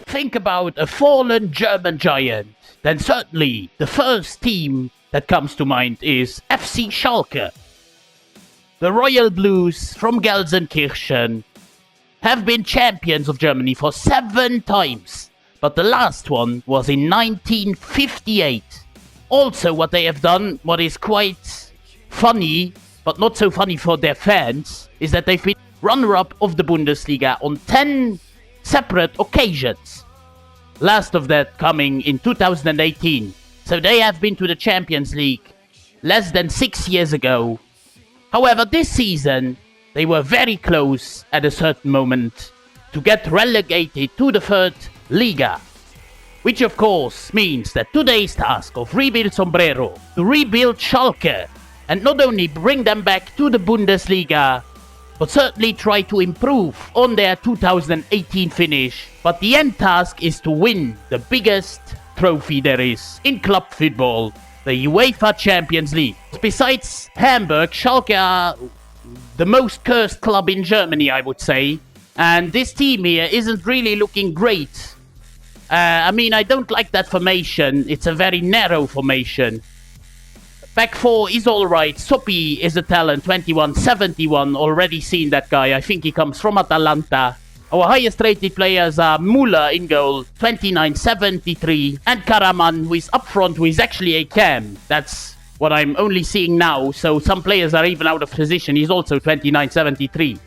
think about a fallen German giant, then certainly the first team that comes to mind is FC Schalke. The Royal Blues from Gelsenkirchen have been champions of Germany for 7 times, but the last one was in 1958. Also, what they have done, what is quite funny, but not so funny for their fans, is that they've been runner-up of the Bundesliga on 10 separate occasions. Last of that coming in 2018. So they have been to the Champions League less than 6 years ago. However, this season, they were very close at a certain moment to get relegated to the 3rd Liga. Which of course means that today's task of rebuild Sombrero, to rebuild Schalke, and not only bring them back to the Bundesliga, but certainly try to improve on their 2018 finish. But the end task is to win the biggest trophy there is in club football, the UEFA Champions League. Besides Hamburg, Schalke are the most cursed club in Germany, I would say. And this team here isn't really looking great. I mean, I don't like that formation. It's a very narrow formation. Back 4 is alright. Sopi is a talent, 21-71. Already seen that guy. I think he comes from Atalanta. Our highest rated players are Müller in goal, 29-73. And Karaman, who is up front, who is actually a cam. That's what I'm only seeing now. So some players are even out of position. He's also 29-73.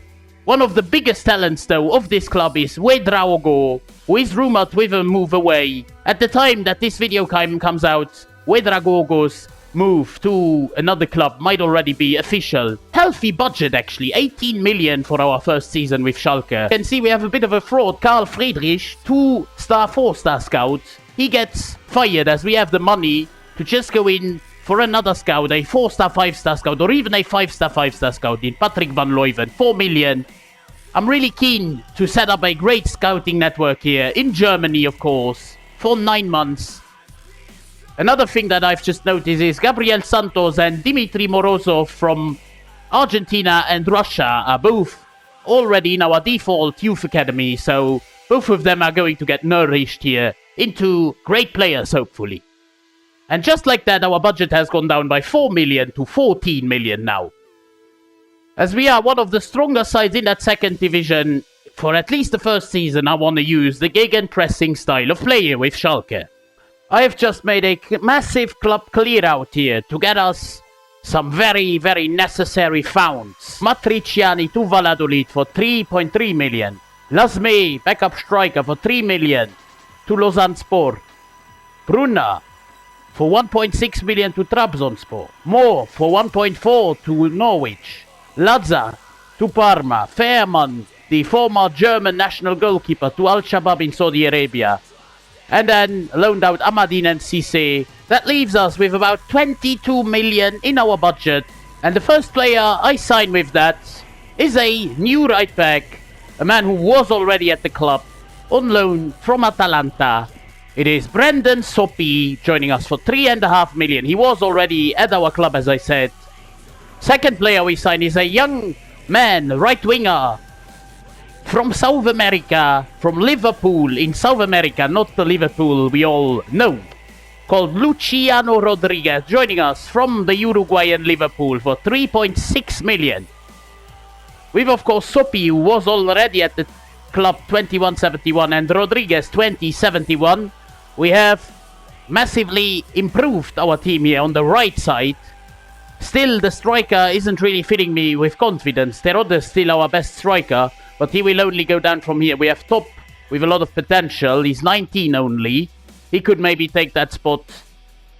One of the biggest talents, though, of this club is Ouedraogo, who is rumored with a move away. At the time that this video comes out, Ouedraogo's move to another club might already be official. Healthy budget, actually. 18 million for our first season with Schalke. You can see we have a bit of a fraud. Karl Friedrich, 2-star, 4-star scout. He gets fired as we have the money to just go in for another scout, a 4-star, 5-star scout, or even a 5-star, 5-star scout in Patrick van Leuven. 4 million. I'm really keen to set up a great scouting network here in Germany, of course, for 9 months. Another thing that I've just noticed is Gabriel Santos and Dmitry Morozov from Argentina and Russia are both already in our default youth academy, so both of them are going to get nourished here into great players, hopefully. And just like that, our budget has gone down by 4 million to 14 million now. As we are one of the stronger sides in that 2nd division, for at least the first season, I want to use the gegenpressing style of play here with Schalke. I have just made a massive club clear out here to get us some very, very necessary founds. Matriciani to Valladolid for 3.3 million. Lasme, backup striker, for 3 million to Lausanne-Sport. Brunner for 1.6 million to Trabzonspor. Moore for 1.4 to Norwich. Lazar to Parma. Fairman, the former German national goalkeeper, to Al-Shabaab in Saudi Arabia. And then loaned out Amadine and Cisse. That leaves us with about 22 million in our budget. And the first player I sign with that is a new right back. A man who was already at the club on loan from Atalanta. It is Brendan Sopi joining us for 3.5 million. He was already at our club, as I said. Second player we sign is a young man, right winger, from South America, from Liverpool in South America, not the Liverpool we all know, called Luciano Rodriguez, joining us from the Uruguayan Liverpool for 3.6 million. We've of course Sopi, who was already at the club, 21-71, and Rodriguez 20-71. We have massively improved our team here on the right side. Still, the striker isn't really filling me with confidence. Terodde is still our best striker, but he will only go down from here. We have Top with a lot of potential. He's 19 only. He could maybe take that spot.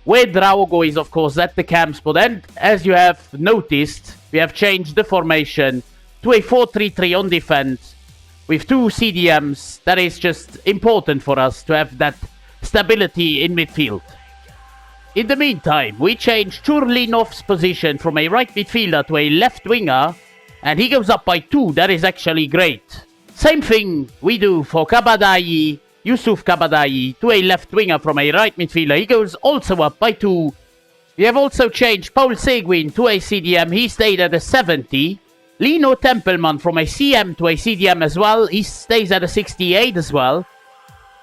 Ouedraogo is, of course, at the cam spot. And as you have noticed, we have changed the formation to a 4-3-3 on defense with 2 CDMs. That is just important for us to have that stability in midfield. In the meantime, we changed Churlinov's position from a right midfielder to a left winger, and he goes up by 2. That is actually great. Same thing we do for Kabadai, Yusuf Kabadai, to a left winger from a right midfielder. He goes also up by 2. We have also changed Paul Seguin to a CDM. He stayed at a 70. Lino Tempelman from a CM to a CDM as well. He stays at a 68 as well.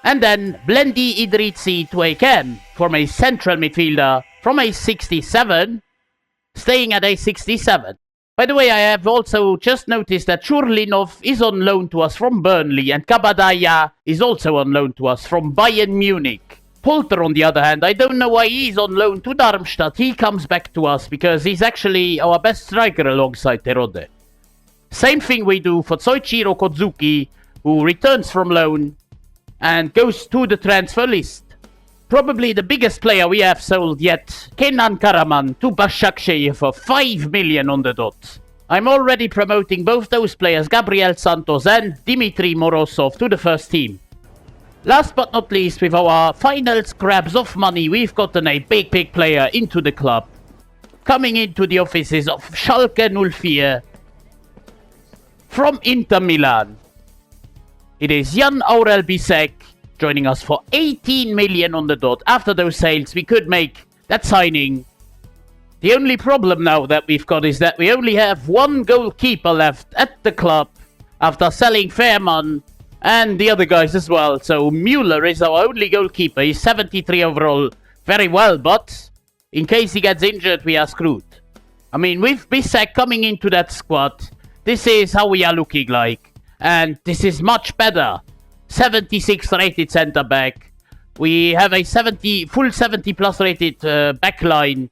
And then Blendi Idritsi Tueken from a central midfielder from a 67, staying at a 67. By the way, I have also just noticed that Churlinov is on loan to us from Burnley and Kabadaya is also on loan to us from Bayern Munich. Polter, on the other hand, I don't know why he's on loan to Darmstadt. He comes back to us because he's actually our best striker alongside Terode. Same thing we do for Soichiro Kozuki, who returns from loan and goes to the transfer list. Probably the biggest player we have sold yet, Kenan Karaman to Başakşehir for 5 million on the dot. I'm already promoting both those players, Gabriel Santos and Dimitri Morozov, to the first team. Last but not least, with our final scraps of money, we've gotten a big player into the club. Coming into the offices of Schalke 04 from Inter Milan. It is Jan Aurel Bisek, joining us for 18 million on the dot. After those sales, we could make that signing. The only problem now that we've got is that we only have one goalkeeper left at the club after selling Fairman and the other guys as well. So Müller is our only goalkeeper. He's 73 overall. Very well, but in case he gets injured, we are screwed. I mean, with Bisek coming into that squad, this is how we are looking like. And this is much better. 76 rated centre back. We have a full 70 plus rated back line.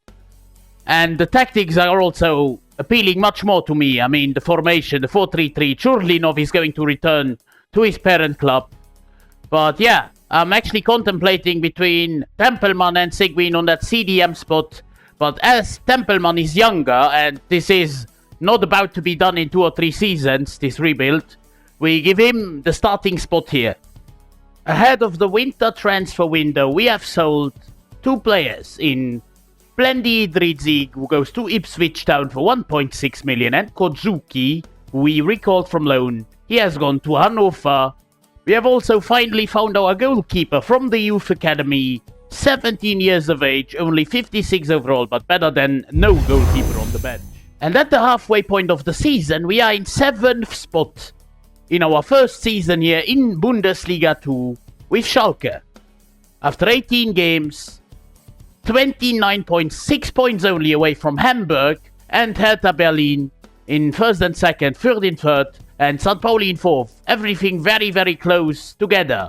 And the tactics are also appealing much more to me. I mean, the formation, the 4-3-3. Churlinov is going to return to his parent club. But yeah, I'm actually contemplating between Tempelmann and Seguin on that CDM spot. But as Tempelmann is younger, and this is not about to be done in 2 or 3 seasons, this rebuild, we give him the starting spot here. Ahead of the winter transfer window, we have sold 2 players in Blendi Idritsi, who goes to Ipswich Town for 1.6 million, and Kozuki, who we recalled from loan. He has gone to Hannover. We have also finally found our goalkeeper from the youth academy, 17 years of age, only 56 overall, but better than no goalkeeper on the bench. And at the halfway point of the season, we are in 7th spot in our first season here in Bundesliga 2 with Schalke. After 18 games, 29 points, 6 points only away from Hamburg and Hertha Berlin in first and second, third in third, and St. Pauli in fourth. Everything very close together.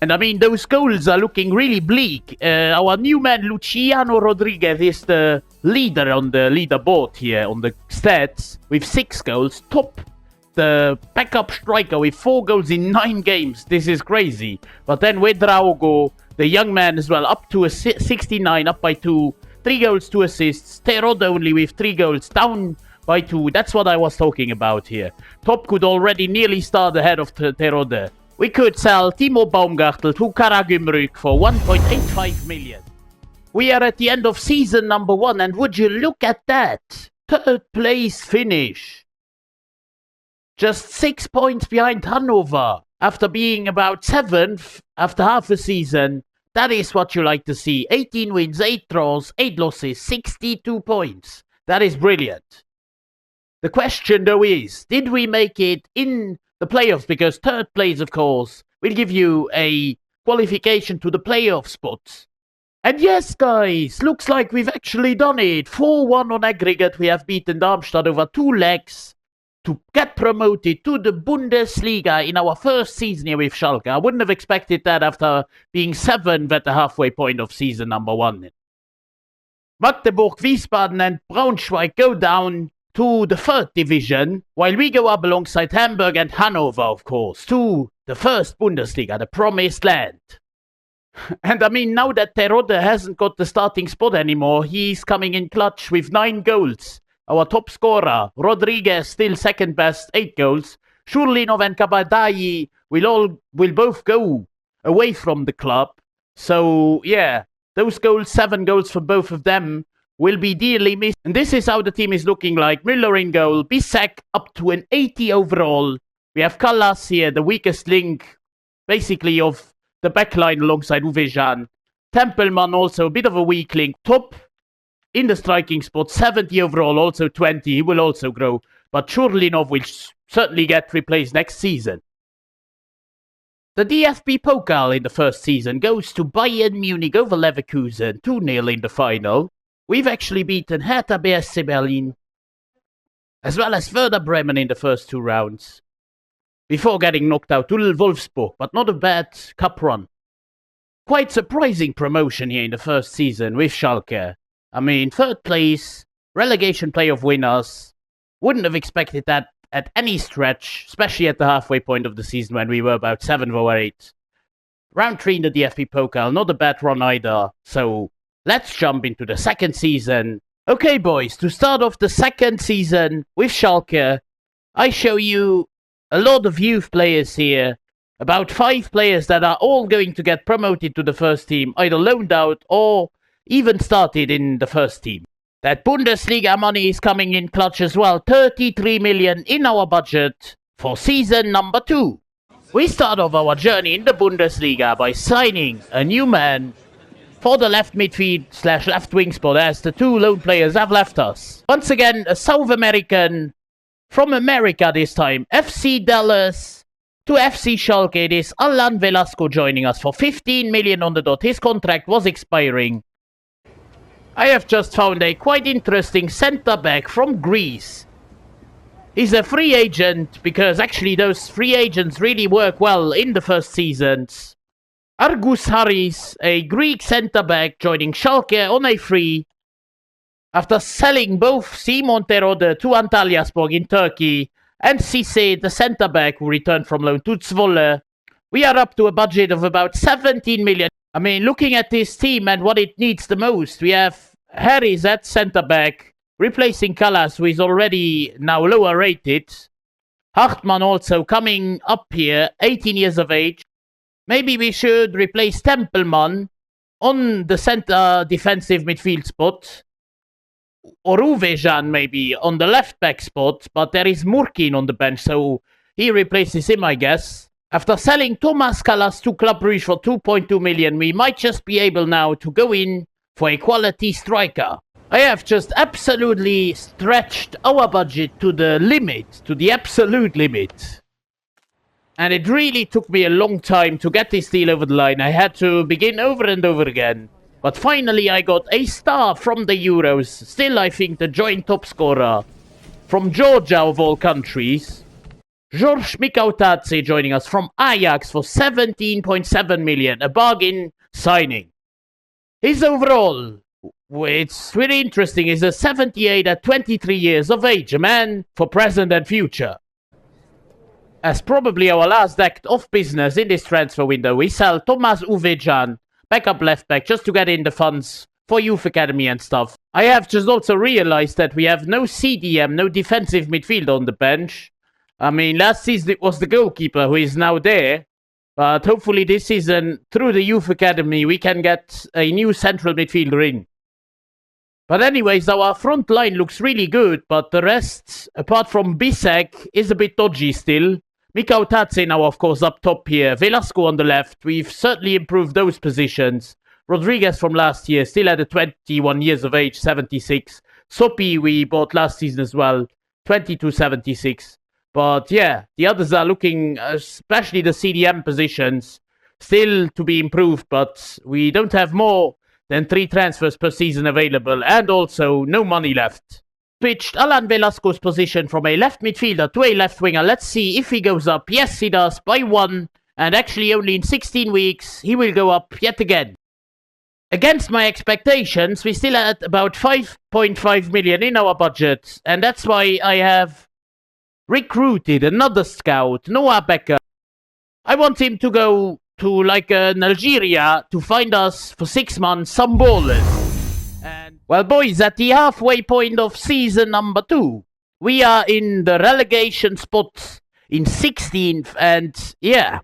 And I mean, those goals are looking really bleak. Our new man Luciano Rodriguez is the leader on the leaderboard here on the stats with 6 goals. Top the backup striker with 4 goals in 9 games. This is crazy. But then Wedraogo, the young man as well, up to a 69, up by 2. 3 goals, 2 assists. Terode only with 3 goals, down by 2. That's what I was talking about here. Top could already nearly start ahead of Terode. We could sell Timo Baumgartel to Karagümrük for 1.85 million. We are at the end of season number 1, and would you look at that? 3rd place finish. Just 6 points behind Hannover after being about 7th after half a season. That is what you like to see. 18 wins, 8 draws, 8 losses, 62 points. That is brilliant. The question though is, did we make it in the playoffs? Because 3rd place, of course, will give you a qualification to the playoff spots. And yes, guys, looks like we've actually done it. 4-1 on aggregate. We have beaten Darmstadt over 2 legs to get promoted to the Bundesliga in our first season here with Schalke. I wouldn't have expected that after being 7th at the halfway point of season number 1. Magdeburg, Wiesbaden and Braunschweig go down to the 3rd division, while we go up alongside Hamburg and Hanover, of course, to the 1st Bundesliga, the promised land. And I mean, now that Terode hasn't got the starting spot anymore, he's coming in clutch with 9 goals. Our top scorer, Rodriguez, still 2nd best, 8 goals. Churlinov and Kabadai will both go away from the club. So, yeah, those goals, 7 goals for both of them, will be dearly missed. And this is how the team is looking like. Müller in goal, Bisek up to an 80 overall. We have Callas here, the weakest link, basically, of the backline alongside Uwe Jan. Tempelmann also a bit of a weak link. Top in the striking spot, 70 overall, also 20. He will also grow. But Churlinov will certainly get replaced next season. The DFB Pokal in the first season goes to Bayern Munich over Leverkusen 2-0 in the final. We've actually beaten Hertha BSC Berlin as well as Werder Bremen in the first 2 rounds before getting knocked out to Wolfsburg, but not a bad cup run. Quite surprising promotion here in the first season with Schalke. I mean, 3rd place, relegation playoff winners. Wouldn't have expected that at any stretch, especially at the halfway point of the season when we were about 7th or 8th. Round 3 in the DFB Pokal, not a bad run either. So let's jump into the second season. Okay, boys, to start off the second season with Schalke, I show you a lot of youth players here. About 5 players that are all going to get promoted to the first team, either loaned out or even started in the first team. That Bundesliga money is coming in clutch as well. 33 million in our budget for season number 2. We start off our journey in the Bundesliga by signing a new man for the left midfield / left wing spot, as the 2 loan players have left us. Once again, a South American from America this time. FC Dallas to FC Schalke. It is Alan Velasco joining us for 15 million on the dot. His contract was expiring. I have just found a quite interesting centre-back from Greece. He's a free agent because actually those free agents really work well in the first seasons. Argus Haris, a Greek centre-back, joining Schalke on a free after selling both Simon Terode to Antalyaspor in Turkey and Cisse, the centre-back who returned from loan to Zwolle. We are up to a budget of about 17 million. I mean, looking at this team and what it needs the most, we have Harris at centre-back, replacing Callas, who is already now lower rated. Hartmann also coming up here, 18 years of age. Maybe we should replace Tempelmann on the centre defensive midfield spot. Or Uvejan maybe on the left back spot, but there is Murkin on the bench, so he replaces him, I guess. After selling Thomas Callas to Club Brugge for 2.2 million, we might just be able now to go in for a quality striker. I have just absolutely stretched our budget to the limit, to the absolute limit. And it really took me a long time to get this deal over the line. I had to begin over and over again. But finally I got a star from the Euros. Still, I think, the joint top scorer from Georgia of all countries. George Mikautadze joining us from Ajax for 17.7 million. A bargain signing. His overall, it's really interesting, is a 78 at 23 years of age. A man for present and future. As probably our last act of business in this transfer window, we sell Thomas Uvejan, backup left back, just to get in the funds for youth academy and stuff. I have just also realized that we have no CDM, no defensive midfielder on the bench. I mean, last season it was the goalkeeper who is now there. But hopefully this season, through the youth academy, we can get a new central midfielder in. But anyways, our front line looks really good, but the rest, apart from Bisek, is a bit dodgy still. Mikautadze now, of course, up top here. Velasco on the left. We've certainly improved those positions. Rodriguez from last year, still at 21 years of age, 76. Sopi we bought last season as well, 22, 76. But yeah, the others are looking, especially the CDM positions, still to be improved. But we don't have more than 3 transfers per season available, and also no money left. Switched Alan Velasco's position from a left midfielder to a left winger. Let's see if he goes up. Yes, he does, by 1. And actually only in 16 weeks, he will go up yet again. Against my expectations, we still had about 5.5 million in our budget. And that's why I have recruited another scout, Noah Becker. I want him to go to like Algeria to find us for 6 months some ballers. And well, boys, at the halfway point of season number 2, we are in the relegation spot in 16th, and yeah,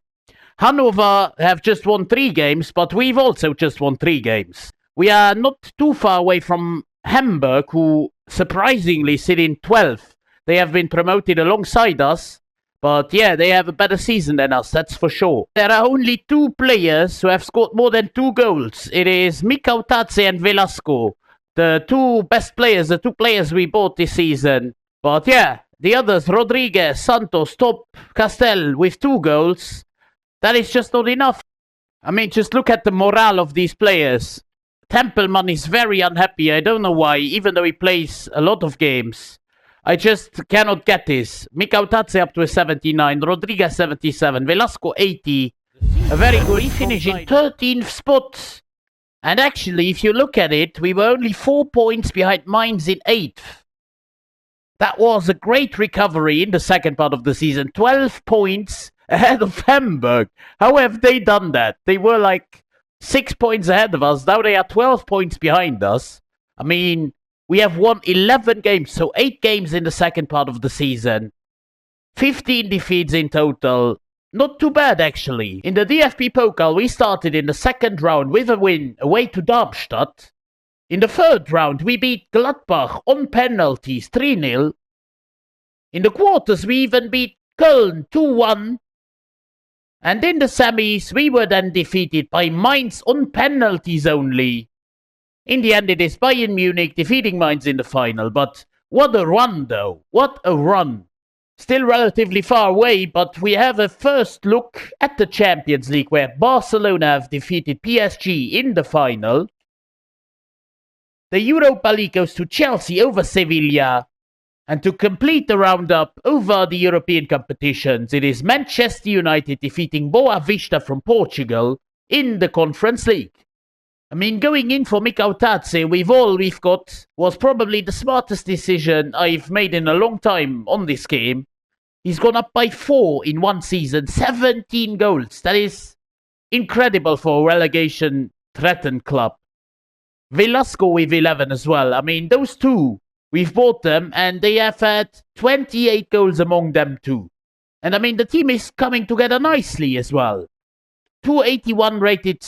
Hanover have just won 3 games, but we've also just won 3 games. We are not too far away from Hamburg, who surprisingly sit in 12th. They have been promoted alongside us, but yeah, they have a better season than us, that's for sure. There are only 2 players who have scored more than 2 goals. It is Mikautadze and Velasco, the 2 best players, the 2 players we bought this season. But yeah, the others, Rodriguez, Santos, Top, Castel with 2 goals. That is just not enough. I mean, just look at the morale of these players. Tempelmann is very unhappy. I don't know why, even though he plays a lot of games. I just cannot get this. Mikautadze up to a 79, Rodriguez 77, Velasco 80. A very good. We finished in 13th spot. And actually, if you look at it, we were only 4 points behind Mainz in 8th. That was a great recovery in the second part of the season. 12 points ahead of Hamburg. How have they done that? They were like 6 points ahead of us. Now they are 12 points behind us. I mean, we have won 11 games, so 8 games in the second part of the season. 15 defeats in total. Not too bad, actually. In the DFB Pokal, we started in the second round with a win away to Darmstadt. In the third round, we beat Gladbach on penalties 3-0. In the quarters, we even beat Köln 2-1. And in the semis, we were then defeated by Mainz on penalties only. In the end, it is Bayern Munich defeating Mainz in the final. But what a run, though. What a run. Still relatively far away, but we have a first look at the Champions League, where Barcelona have defeated PSG in the final. The Europa League goes to Chelsea over Sevilla. And to complete the roundup over the European competitions, it is Manchester United defeating Boa Vista from Portugal in the Conference League. I mean, going in for Mikautadze with all we've got was probably the smartest decision I've made in a long time on this game. He's gone up by 4 in one season, 17 goals. That is incredible for a relegation-threatened club. Velasco with 11 as well. I mean, those two, we've bought them and they have had 28 goals among them too. And I mean, the team is coming together nicely as well. 281 rated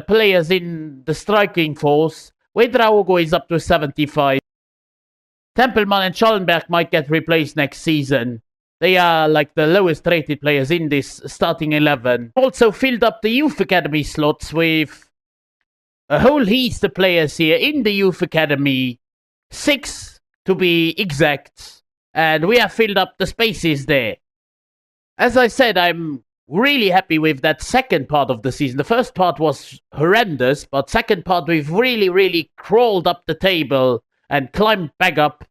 players in the striking force. Wedraogo is up to 75. Tempelmann and Schallenberg might get replaced next season. They are like the lowest rated players in this starting 11. Also filled up the youth academy slots with a whole heap of players here in the youth academy. 6 to be exact. And we have filled up the spaces there. As I said, I'm really happy with that second part of the season. The first part was horrendous, but second part we've really crawled up the table and climbed back up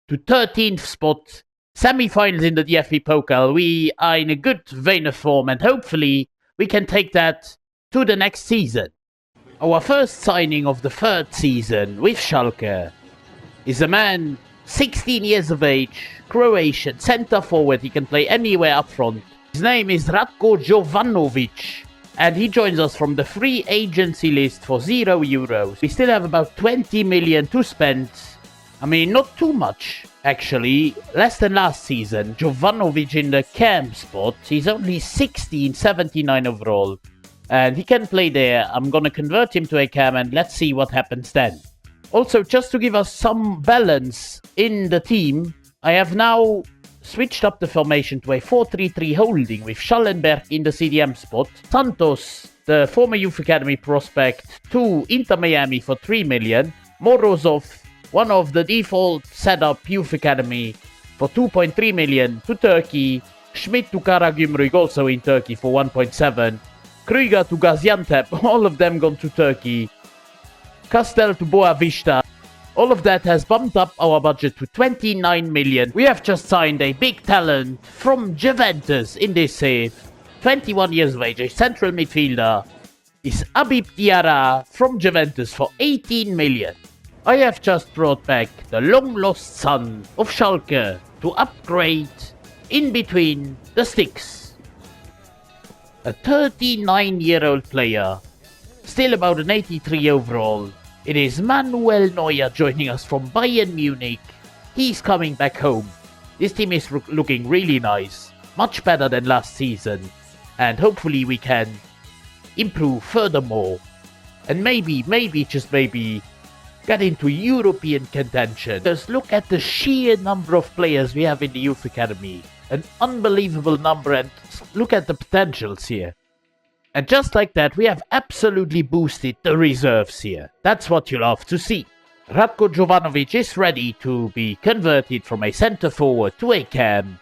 to 13th spot. Semi-finals in the DFB Pokal. We are in a good vein of form and hopefully we can take that to the next season. Our first signing of the third season with Schalke is a man 16 years of age, Croatian, centre forward. He can play anywhere up front. His name is Ratko Jovanovic, and he joins us from the free agency list for €0. We still have about 20 million to spend. I mean, not too much, actually. Less than last season. Jovanovic in the cam spot. He's only 16, 79 overall. And he can play there. I'm gonna convert him to a cam and let's see what happens then. Also, just to give us some balance in the team, I have now switched up the formation to a 4-3-3 holding with Schallenberg in the CDM spot. Santos, the former youth academy prospect, to Inter Miami for 3 million. Morozov, one of the default setup youth academy, for 2.3 million to Turkey. Schmidt to Karagümrük, also in Turkey, for 1.7. Krüger to Gaziantep, all of them gone to Turkey. Castel to Boa Vista. All of that has bumped up our budget to 29 million. We have just signed a big talent from Juventus in this save. 21 years of age, a central midfielder, is Habib Diarra from Juventus for 18 million. I have just brought back the long-lost son of Schalke to upgrade in between the sticks. A 39-year-old player, still about an 83 overall. It is Manuel Neuer joining us from Bayern Munich. He's coming back home. This team is looking really nice, much better than last season, and hopefully we can improve furthermore, and maybe, just maybe, get into European contention. Just look at the sheer number of players we have in the youth academy. An unbelievable number, and look at the potentials here. And just like that, we have absolutely boosted the reserves here. That's what you'll have to see. Ratko Jovanovic is ready to be converted from a centre forward to a cam.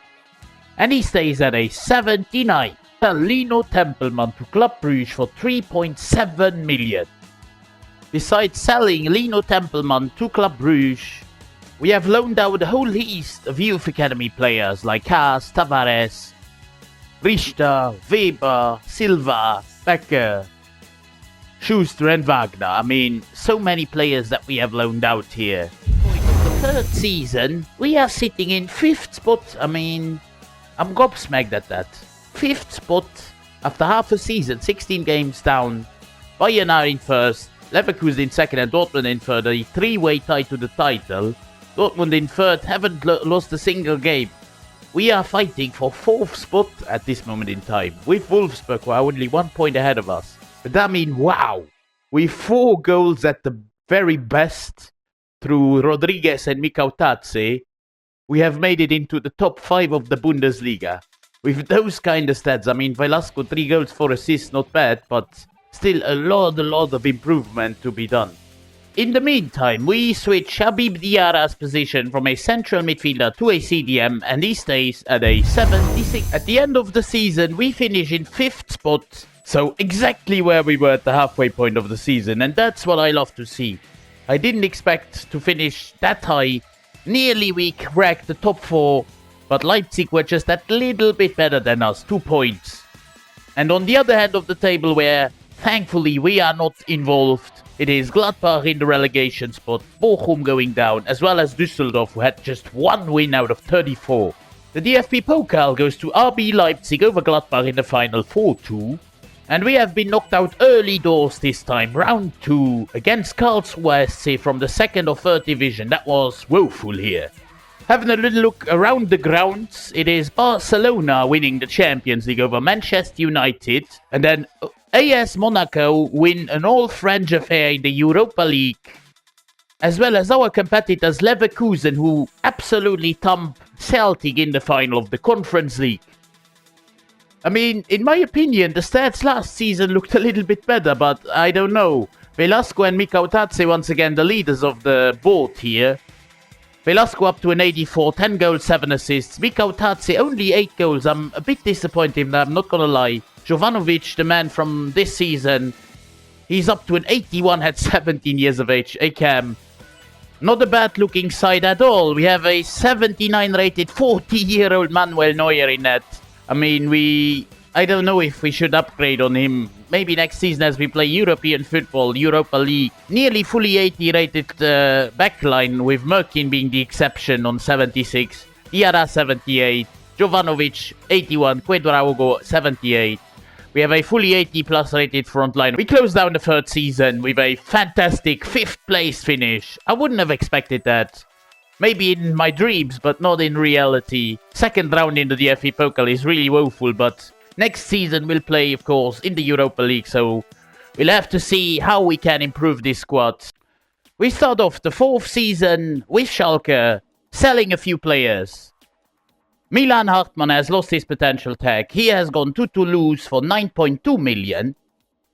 And he stays at a 79. Sell Lino Tempelman to Club Brugge for 3.7 million. Besides selling Lino Tempelman to Club Brugge, we have loaned out the whole list of youth academy players like Kaas, Tavares, Richter, Weber, Silva, Becker, Schuster and Wagner. I mean, so many players that we have loaned out here. For the third season, we are sitting in 5th spot. I mean, I'm gobsmacked at that. 5th spot after half a season, 16 games down. Bayern are in 1st, Leverkusen in 2nd and Dortmund in 3rd. A 3-way tie to the title. Dortmund in 3rd, haven't lost a single game. We are fighting for 4th spot at this moment in time, with Wolfsburg who are only 1 point ahead of us. But I mean, wow! With 4 goals at the very best through Rodriguez and Mikautadze, we have made it into the top 5 of the Bundesliga. With those kind of stats, I mean, Velasco 3 goals, 4 assists, not bad, but still a lot of improvement to be done. In the meantime, we switch Habib Diarra's position from a central midfielder to a CDM, and he stays at a 76. At the end of the season, we finish in 5th spot, so exactly where we were at the halfway point of the season, and that's what I love to see. I didn't expect to finish that high. Nearly we cracked the top 4, but Leipzig were just that little bit better than us, 2 points. And on the other hand of the table, where thankfully we are not involved, it is Gladbach in the relegation spot, Bochum going down, as well as Düsseldorf, who had just 1 win out of 34. The DFB Pokal goes to RB Leipzig over Gladbach in the final 4-2. And we have been knocked out early doors this time, round 2, against Karlsruhe SC from the 2nd or 3rd division. That was woeful here. Having a little look around the grounds, it is Barcelona winning the Champions League over Manchester United, and then AS Monaco win an all-French affair in the Europa League, as well as our competitors Leverkusen, who absolutely thump Celtic in the final of the Conference League. I mean, in my opinion, the stats last season looked a little bit better, but I don't know. Velasco and Mikautadze once again the leaders of the board here. Velasco up to an 84, 10 goals, 7 assists. Mikautadze only 8 goals. I'm a bit disappointed, I'm not gonna lie. Jovanovic, the man from this season, he's up to an 81 at 17 years of age. ACAM. Not a bad looking side at all. We have a 79 rated 40-year-old Manuel Neuer in net. I mean, I don't know if we should upgrade on him. Maybe next season as we play European football, Europa League. Nearly fully 80 rated backline, with Merkin being the exception on 76. Diarra 78. Jovanovic 81. Cuadrado 78. We have a fully 80 plus rated front line. We close down the 3rd season with a fantastic 5th place finish. I wouldn't have expected that. Maybe in my dreams, but not in reality. 2nd round in the DFB Pokal is really woeful, but next season we'll play, of course, in the Europa League, so we'll have to see how we can improve this squad. We start off the 4th season with Schalke, selling a few players. Milan Hartmann has lost his potential tag. He has gone to Toulouse for 9.2 million.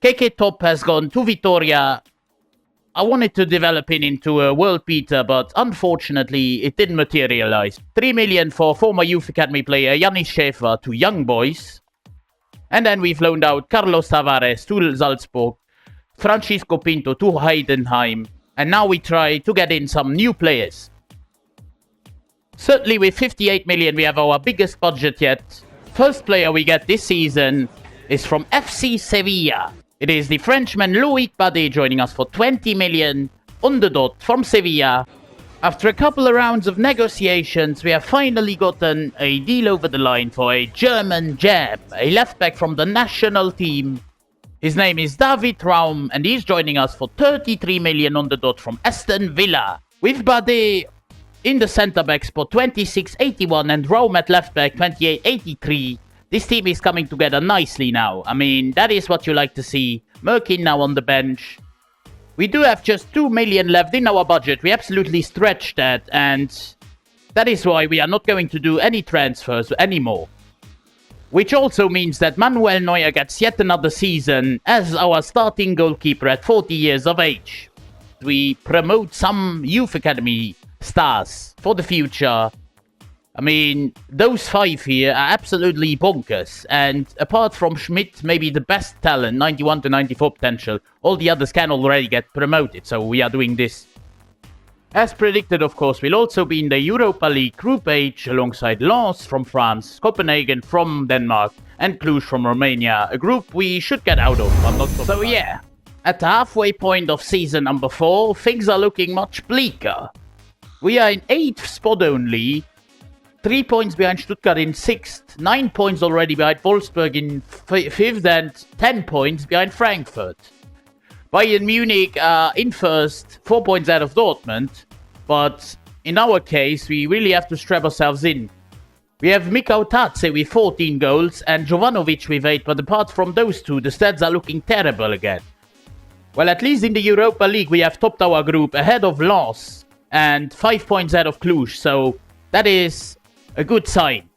KK Top has gone to Vitoria. I wanted to develop him into a world beater, but unfortunately it didn't materialize. 3 million for former youth academy player Janis Schäfer to Young Boys. And then we've loaned out Carlos Tavares to Salzburg, Francisco Pinto to Heidenheim, and now we try to get in some new players. Certainly with 58 million we have our biggest budget yet. First player we get this season is from FC Sevilla. It is the Frenchman Loic Badet joining us for 20 million on the dot from Sevilla. After a couple of rounds of negotiations, we have finally gotten a deal over the line for a German gem, a left back from the national team. His name is David Raum, and he's joining us for 33 million on the dot from Aston Villa. With Badet in the centre-back spot 26.81 and Raum at left-back 28.83. This team is coming together nicely now. I mean, that is what you like to see. Merkin now on the bench. We do have just 2 million left in our budget. We absolutely stretched that, and that is why we are not going to do any transfers anymore. Which also means that Manuel Neuer gets yet another season as our starting goalkeeper at 40 years of age. We promote some youth academy stars for the future. I mean, those 5 here are absolutely bonkers. And apart from Schmidt, maybe the best talent, 91 to 94 potential, all the others can already get promoted. So we are doing this. As predicted, of course, we'll also be in the Europa League Group H alongside Lens from France, Copenhagen from Denmark, and Cluj from Romania. A group we should get out of, I'm not so yeah, at the halfway point of season number 4, things are looking much bleaker. We are in 8th spot only, 3 points behind Stuttgart in 6th, 9 points already behind Wolfsburg in 5th, and 10 points behind Frankfurt. Bayern Munich are in 1st, 4 points out of Dortmund, but in our case, we really have to strap ourselves in. We have Mikau Tatse with 14 goals and Jovanovic with 8, but apart from those two, the stats are looking terrible again. Well, at least in the Europa League, we have topped our group ahead of Lens and 5 points out of Cluj, so that is a good sign.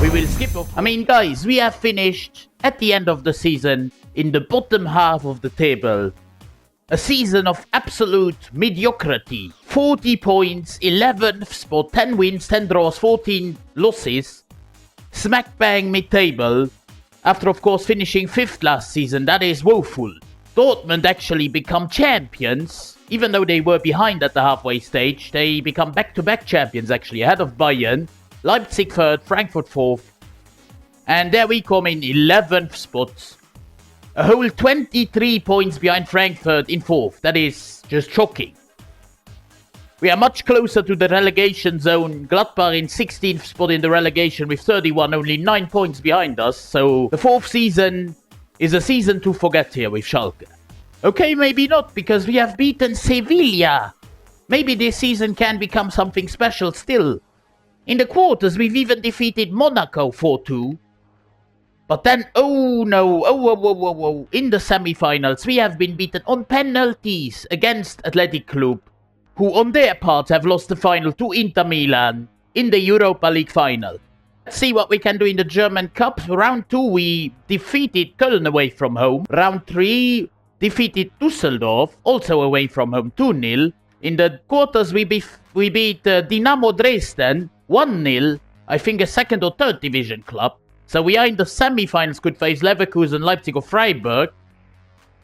We will skip off. I mean, guys, we have finished at the end of the season in the bottom half of the table. A season of absolute mediocrity. 40 points, 11th spot, 10 wins, 10 draws, 14 losses. Smack bang mid-table. After, of course, finishing 5th last season, that is woeful. Dortmund actually become champions. Even though they were behind at the halfway stage, they become back-to-back champions actually, ahead of Bayern. Leipzig 3rd, Frankfurt 4th. And there we come in 11th spot. A whole 23 points behind Frankfurt in 4th. That is just shocking. We are much closer to the relegation zone. Gladbach in 16th spot in the relegation with 31, only 9 points behind us. So the 4th season is a season to forget here with Schalke. Okay, maybe not, because we have beaten Sevilla. Maybe this season can become something special still. In the quarters, we've even defeated Monaco 4-2. But then, oh no, in the semi-finals, we have been beaten on penalties against Athletic Club, who on their part have lost the final to Inter Milan in the Europa League final. Let's see what we can do in the German Cup. Round 2, we defeated Köln away from home. Round 3, defeated Düsseldorf, also away from home, 2-0. In the quarters, we beat Dynamo Dresden, 1-0, I think a 2nd or 3rd division club. So we are in the semi-finals, could face Leverkusen, Leipzig or Freiburg.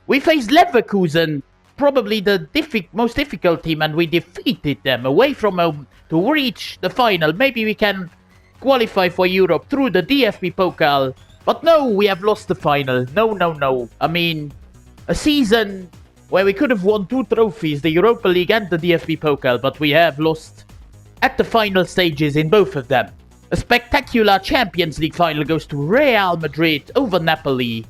We faced Leverkusen, probably the most difficult team, and we defeated them away from home to reach the final. Maybe we can qualify for Europe through the DFB Pokal. But no, we have lost the final. No. I mean, a season where we could have won 2 trophies, the Europa League and the DFB Pokal, but we have lost at the final stages in both of them. A spectacular Champions League final goes to Real Madrid over Napoli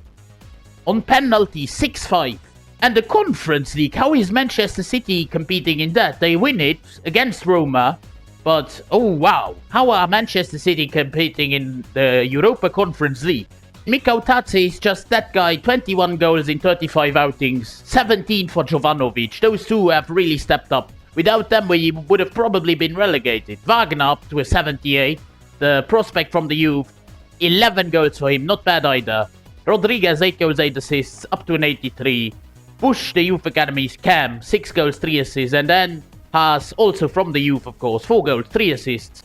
on penalty 6-5. And the Conference League, how is Manchester City competing in that? They win it against Roma, but oh wow, how are Manchester City competing in the Europa Conference League? Mikau Tatse is just that guy, 21 goals in 35 outings, 17 for Jovanovic. Those two have really stepped up. Without them, we would have probably been relegated. Wagner up to a 78. The prospect from the youth, 11 goals for him, not bad either. Rodriguez, 8 goals, 8 assists, up to an 83. Bush, the youth academy's Cam, 6 goals, 3 assists. And then Haas, also from the youth, of course, 4 goals, 3 assists.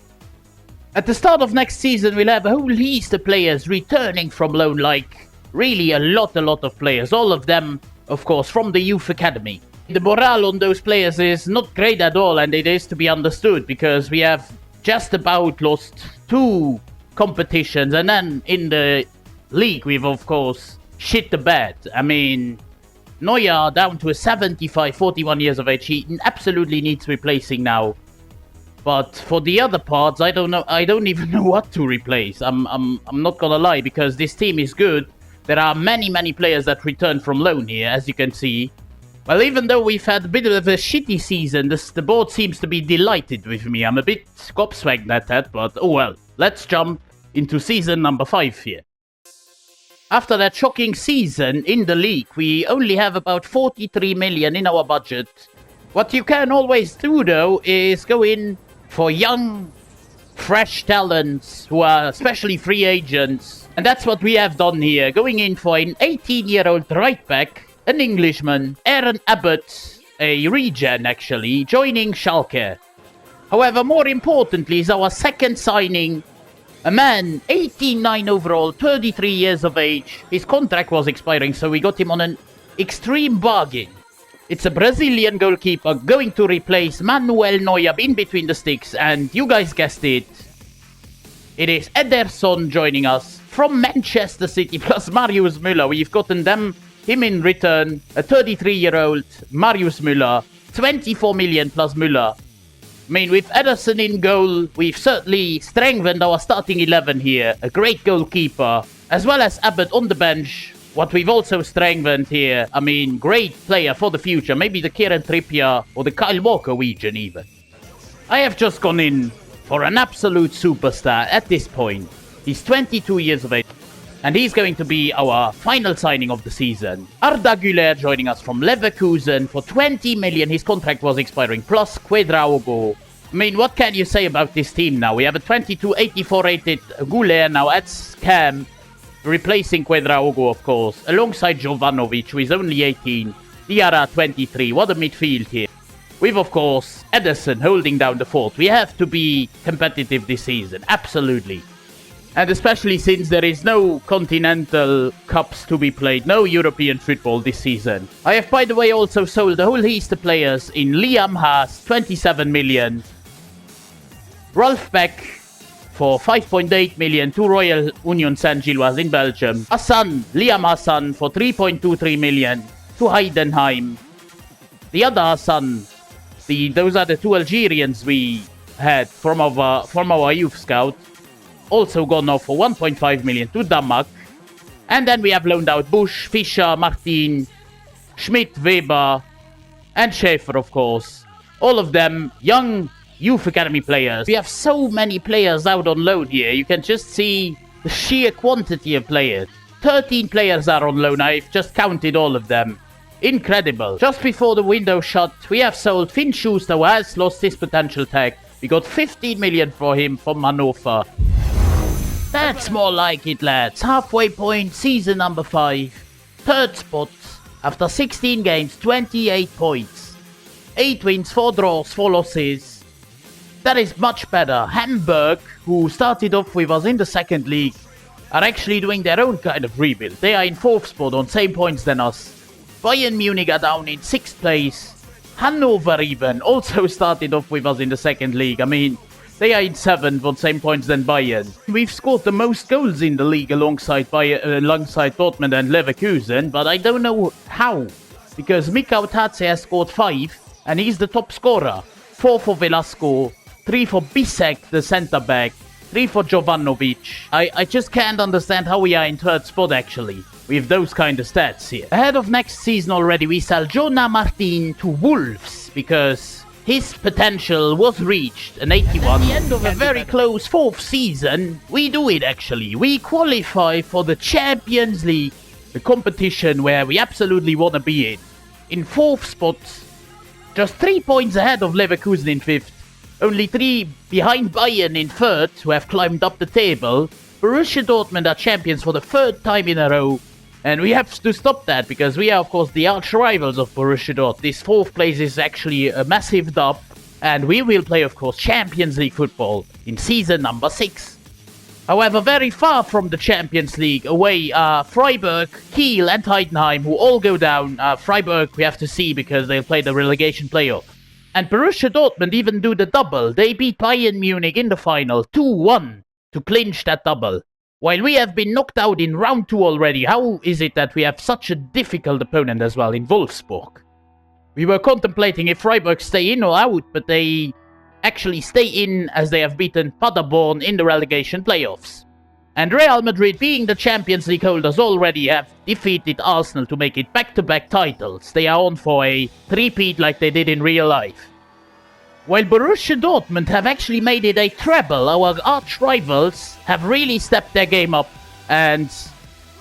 At the start of next season, we'll have a whole list of players returning from loan, like really a lot of players. All of them, of course, from the youth academy. The morale on those players is not great at all, and it is to be understood, because we have just about lost 2 competitions, and then in the league we've of course shit the bed. I mean, Neuer down to a 75, 41 years of age. He absolutely needs replacing now. But for the other parts, I don't know. I don't even know what to replace. I'm not gonna lie, because this team is good. There are many players that return from loan here, as you can see. Well, even though we've had a bit of a shitty season, the board seems to be delighted with me. I'm a bit gobsmacked at that, but oh well. Let's jump into season number 5 here. After that shocking season in the league, we only have about 43 million in our budget. What you can always do, though, is go in for young, fresh talents who are especially free agents. And that's what we have done here, going in for an 18-year-old right-back, an Englishman, Aaron Abbott, a regen actually, joining Shalke. However, more importantly is our second signing. A man, 18-9 overall, 33 years of age. His contract was expiring, so we got him on an extreme bargain. It's a Brazilian goalkeeper going to replace Manuel Neuer in between the sticks. And you guys guessed it. It is Ederson joining us from Manchester City plus Marius Müller. We've gotten him in return. A 33-year-old Marius Müller. 24 million plus Müller. I mean, with Ederson in goal, we've certainly strengthened our starting 11 here. A great goalkeeper, as well as Abbott on the bench. What we've also strengthened here, I mean, great player for the future. Maybe the Kieran Trippier or the Kyle Walker region even. I have just gone in for an absolute superstar at this point. He's 22 years of age. And he's going to be our final signing of the season. Arda Güler joining us from Leverkusen for 20 million. His contract was expiring. Plus Cuadrado. I mean, what can you say about this team now? We have a 22-84 rated Güler now at cam. Replacing Cuadrado, of course. Alongside Jovanovic, who is only 18. Diarra, 23. What a midfield here. We've, of course, Ederson holding down the fort. We have to be competitive this season. Absolutely. And especially since there is no continental cups to be played, no European football this season. I have, by the way, also sold a whole list of players in Liam Haas, 27 million. Ralph Beck for 5.8 million to Royal Union Saint-Gilloise in Belgium. Liam Hassan for 3.23 million to Heidenheim. The other Hassan, those are the two Algerians we had from our youth scout. Also gone off for 1.5 million to Damak. And then we have loaned out Bush, Fischer, Martin, Schmidt, Weber, and Schäfer, of course. All of them young youth academy players. We have so many players out on loan here. You can just see the sheer quantity of players. 13 players are on loan. I've just counted all of them. Incredible. Just before the window shut, we have sold Finn Schuster, who has lost his potential tag. We got 15 million for him from Hannover. That's more like it, lads. Halfway point, season number 5. Third spot. After 16 games, 28 points. 8 wins, 4 draws, 4 losses. That is much better. Hamburg, who started off with us in the second league, are actually doing their own kind of rebuild. They are in 4th spot on same points than us. Bayern Munich are down in 6th place. Hannover even also started off with us in the second league. I mean, they are in 7th on same points than Bayern. We've scored the most goals in the league alongside Dortmund and Leverkusen, but I don't know how. Because Mikau Tatse has scored 5, and he's the top scorer. 4 for Velasco, 3 for Bisek, the centre-back, 3 for Jovanovic. I just can't understand how we are in 3rd spot, actually, with those kind of stats here. Ahead of next season already, we sell Jonah Martin to Wolves, because his potential was reached, an 81. At the end of a very close 4th season, we do it actually. We qualify for the Champions League, the competition where we absolutely want to be in 4th spot, just 3 points ahead of Leverkusen in 5th. Only 3 behind Bayern in 3rd, who have climbed up the table. Borussia Dortmund are champions for the 3rd time in a row. And we have to stop that, because we are, of course, the arch rivals of Borussia Dortmund. This 4th place is actually a massive dub. And we will play, of course, Champions League football in season number 6. However, very far from the Champions League away are Freiburg, Kiel and Heidenheim, who all go down. Freiburg we have to see, because they'll play the relegation playoff. And Borussia Dortmund even do the double. They beat Bayern Munich in the final 2-1 to clinch that double. While we have been knocked out in round 2 already, how is it that we have such a difficult opponent as well in Wolfsburg? We were contemplating if Freiburg stay in or out, but they actually stay in, as they have beaten Paderborn in the relegation playoffs. And Real Madrid, being the Champions League holders, already have defeated Arsenal to make it back-to-back titles. They are on for a three-peat like they did in real life. While Borussia Dortmund have actually made it a treble, our arch-rivals have really stepped their game up, and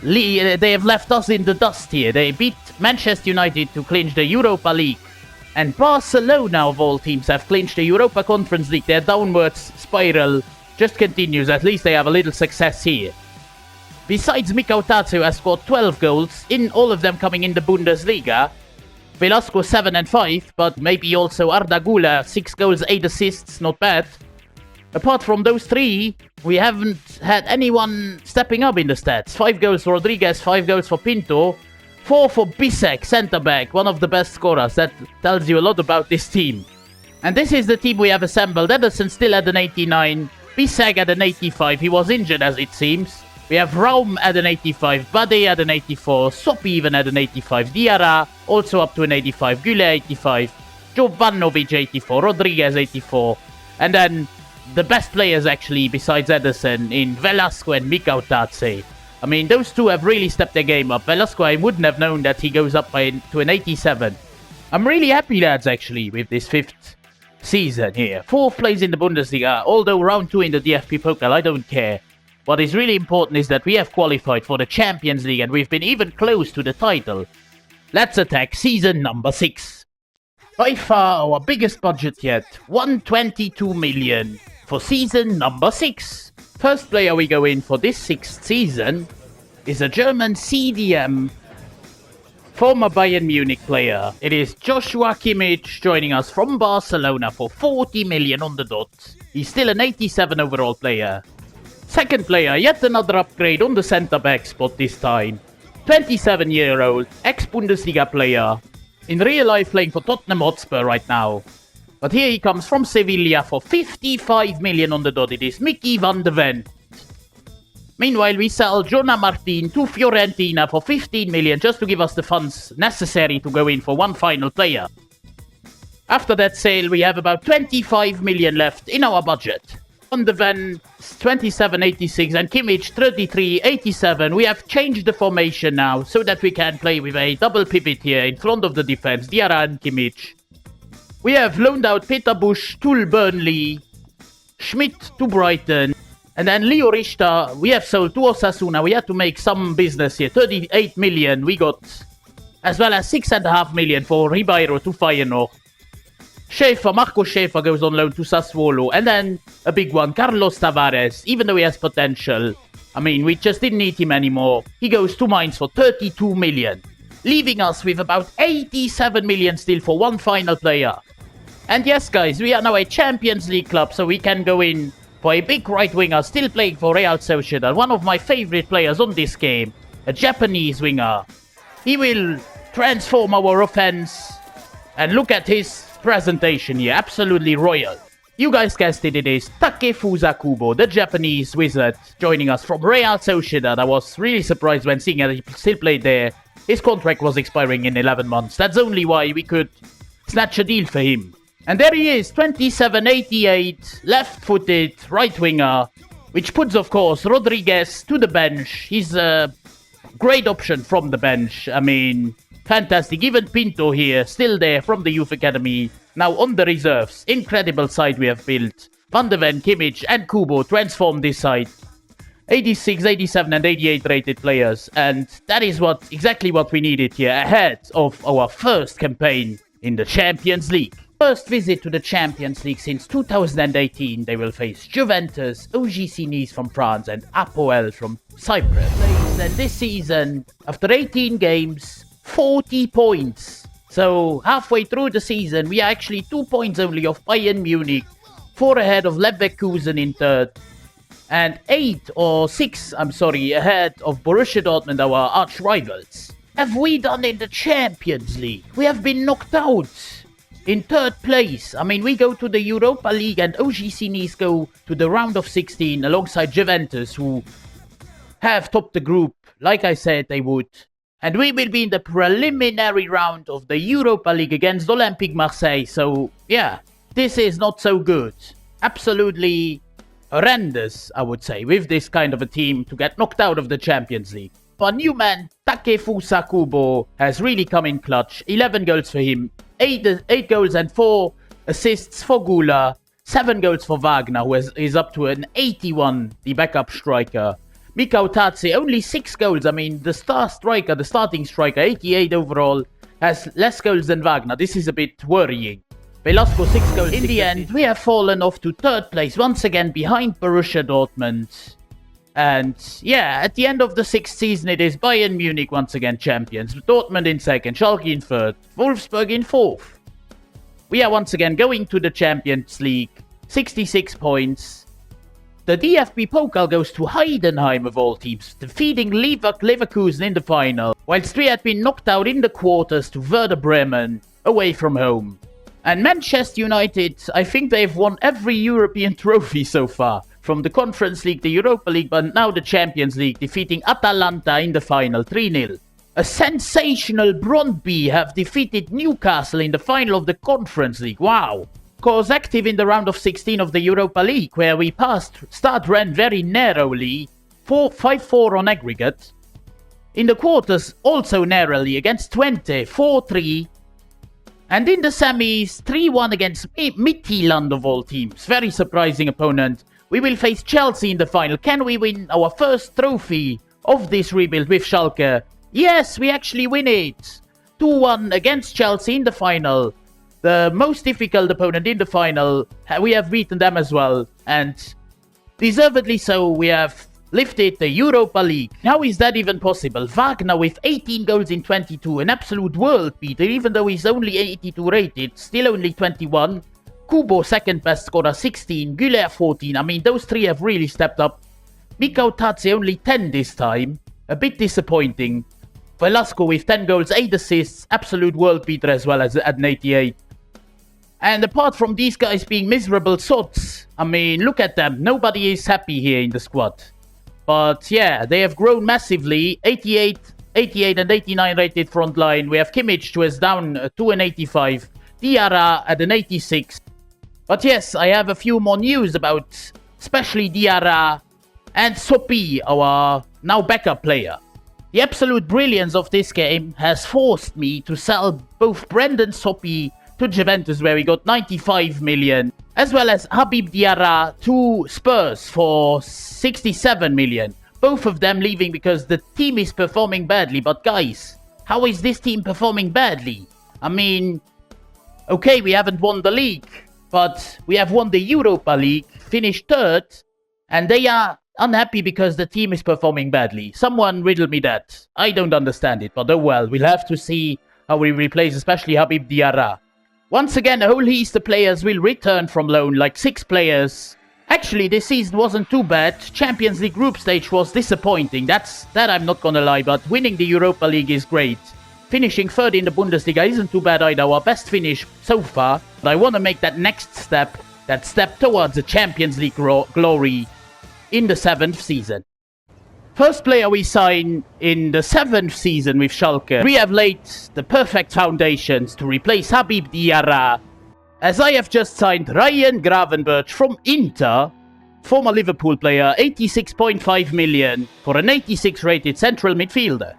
they have left us in the dust here. They beat Manchester United to clinch the Europa League. And Barcelona, of all teams, have clinched the Europa Conference League. Their downwards spiral just continues. At least they have a little success here. Besides Mikau Tatsu, who has scored 12 goals, in all of them coming in the Bundesliga, Velasco 7 and 5, but maybe also Arda Güler 6 goals, 8 assists, not bad. Apart from those 3, we haven't had anyone stepping up in the stats. 5 goals for Rodriguez, 5 goals for Pinto, 4 for Bisek, centre-back, one of the best scorers. That tells you a lot about this team. And this is the team we have assembled. Ederson still at an 89, Bisek at an 85, he was injured as it seems. We have Raum at an 85, Bade at an 84, Sopi even at an 85, Diarra also up to an 85, Güler 85, Jovanovic 84, Rodriguez 84, and then the best players actually besides Ederson in Velasco and Mikau Tatse. I mean, those two have really stepped their game up. Velasco, I wouldn't have known that he goes up to an 87. I'm really happy, lads, actually, with this 5th season here. 4th place in the Bundesliga, although round 2 in the DFB Pokal, I don't care. What is really important is that we have qualified for the Champions League and we've been even close to the title. Let's attack season number 6. By far our biggest budget yet, 122 million for season number 6. First player we go in for this 6th season is a German CDM, former Bayern Munich player. It is Joshua Kimmich joining us from Barcelona for 40 million on the dot. He's still an 87 overall player. Second player, yet another upgrade on the centre-back spot this time. 27-year-old, ex-Bundesliga player. In real life playing for Tottenham Hotspur right now. But here he comes from Sevilla for 55 million on the dot. It is Mickey van de Ven. Meanwhile, we sell Jonah Martin to Fiorentina for 15 million just to give us the funds necessary to go in for one final player. After that sale, we have about 25 million left in our budget. Van de Ven 27.86 and Kimmich 33.87. We have changed the formation now so that we can play with a double pivot here in front of the defense, Diarra and Kimmich. We have loaned out Peter Bush to Burnley, Schmidt to Brighton, and then Leo Richter we have sold to Osasuna. We had to make some business here, 38 million we got, as well as 6.5 million for Ribeiro to Feyenoord. Marco Schäfer goes on loan to Sassuolo, and then a big one, Carlos Tavares, even though he has potential. I mean, we just didn't need him anymore. He goes to Mainz for 32 million, leaving us with about 87 million still for one final player. And yes, guys, we are now a Champions League club, so we can go in for a big right winger, still playing for Real Sociedad, one of my favorite players on this game, a Japanese winger. He will transform our offense, and look at his presentation here, absolutely royal. You guys guessed it, it is Takefusa Kubo, the Japanese wizard, joining us from Real Sociedad. I was really surprised when seeing that he still played there. His contract was expiring in 11 months. That's only why we could snatch a deal for him. And there he is, 27.88, left-footed, right winger, which puts, of course, Rodriguez to the bench. He's a great option from the bench. I mean, fantastic. Even Pinto here, still there from the youth academy, now on the reserves. Incredible side we have built. Van de Ven, Kimmich and Kubo transformed this side. 86, 87 and 88 rated players. And that is exactly what we needed here ahead of our first campaign in the Champions League. First visit to the Champions League since 2018. They will face Juventus, OGC Nice from France and Apoel from Cyprus. And this season, after 18 games, 40 points. So halfway through the season, we are actually 2 points only off Bayern Munich, 4 ahead of Leverkusen in third, and 6 ahead of Borussia Dortmund, our arch rivals. Have we done in the Champions League? We have been knocked out in third place. I mean, we go to the Europa League and OGC Nice go to the round of 16 alongside Juventus, who have topped the group like I said they would. And we will be in the preliminary round of the Europa League against Olympique Marseille. So, yeah, this is not so good. Absolutely horrendous, I would say, with this kind of a team to get knocked out of the Champions League. Our new man, Takefusa Kubo, has really come in clutch. 11 goals for him, 8 goals and 4 assists for Güler, 7 goals for Wagner, who is up to an 81, the backup striker. Mikau Tatse, only 6 goals. I mean, the starting striker, 88 overall, has less goals than Wagner. This is a bit worrying. Velasco, 6 goals. In the end, we have fallen off to third place, once again behind Borussia Dortmund. And yeah, at the end of the 6th season, it is Bayern Munich once again champions, Dortmund in 2nd, Schalke in 3rd, Wolfsburg in 4th. We are once again going to the Champions League, 66 points. The DFB Pokal goes to Heidenheim of all teams, defeating Leverkusen in the final, whilst we had been knocked out in the quarters to Werder Bremen, away from home. And Manchester United, I think they've won every European trophy so far. From the Conference League, the Europa League, but now the Champions League, defeating Atalanta in the final 3-0. A sensational Brøndby have defeated Newcastle in the final of the Conference League. Wow. Cause active in the round of 16 of the Europa League, where we passed Stade Rennes very narrowly, 5-4 on aggregate. In the quarters, also narrowly against Twente, 4-3. And in the semis, 3-1 against Midtjylland of all teams. Very surprising opponent. We will face Chelsea in the final. Can we win our first trophy of this rebuild with Schalke? Yes, we actually win it. 2-1 against Chelsea in the final. The most difficult opponent in the final. We have beaten them as well. And deservedly so, we have lifted the Europa League. How is that even possible? Wagner with 18 goals in 22. An absolute world beater, even though he's only 82 rated. Still only 21. Kubo, second best scorer, 16. Güler, 14. I mean, those three have really stepped up. Mikau Tatse only 10 this time. A bit disappointing. Velasco with 10 goals, 8 assists. Absolute world beater as well as at an 88. And apart from these guys being miserable sots, I mean, look at them. Nobody is happy here in the squad. But yeah, they have grown massively. 88 and 89 rated front line. We have Kimmich, who is down to an 85. Diarra at an 86. But yes, I have a few more news about especially Diarra and Sopi, our now backup player. The absolute brilliance of this game has forced me to sell both Brendan Sopi to Juventus, where we got 95 million, as well as Habib Diarra to Spurs for 67 million. Both of them leaving because the team is performing badly. But guys, how is this team performing badly? I mean, okay, we haven't won the league, but we have won the Europa League, finished 3rd, and they are unhappy because the team is performing badly. Someone riddle me that. I don't understand it, but oh well, we'll have to see how we replace especially Habib Diarra. Once again, a whole list of players will return from loan, like 6 players. Actually, this season wasn't too bad. Champions League group stage was disappointing. That I'm not gonna lie, but winning the Europa League is great. Finishing 3rd in the Bundesliga isn't too bad either, our best finish so far. But I want to make that next step, that step towards the Champions League glory in the 7th season. First player we sign in the 7th season with Schalke. We have laid the perfect foundations to replace Habib Diarra, as I have just signed Ryan Gravenberch from Inter, former Liverpool player, 86.5 million for an 86 rated central midfielder.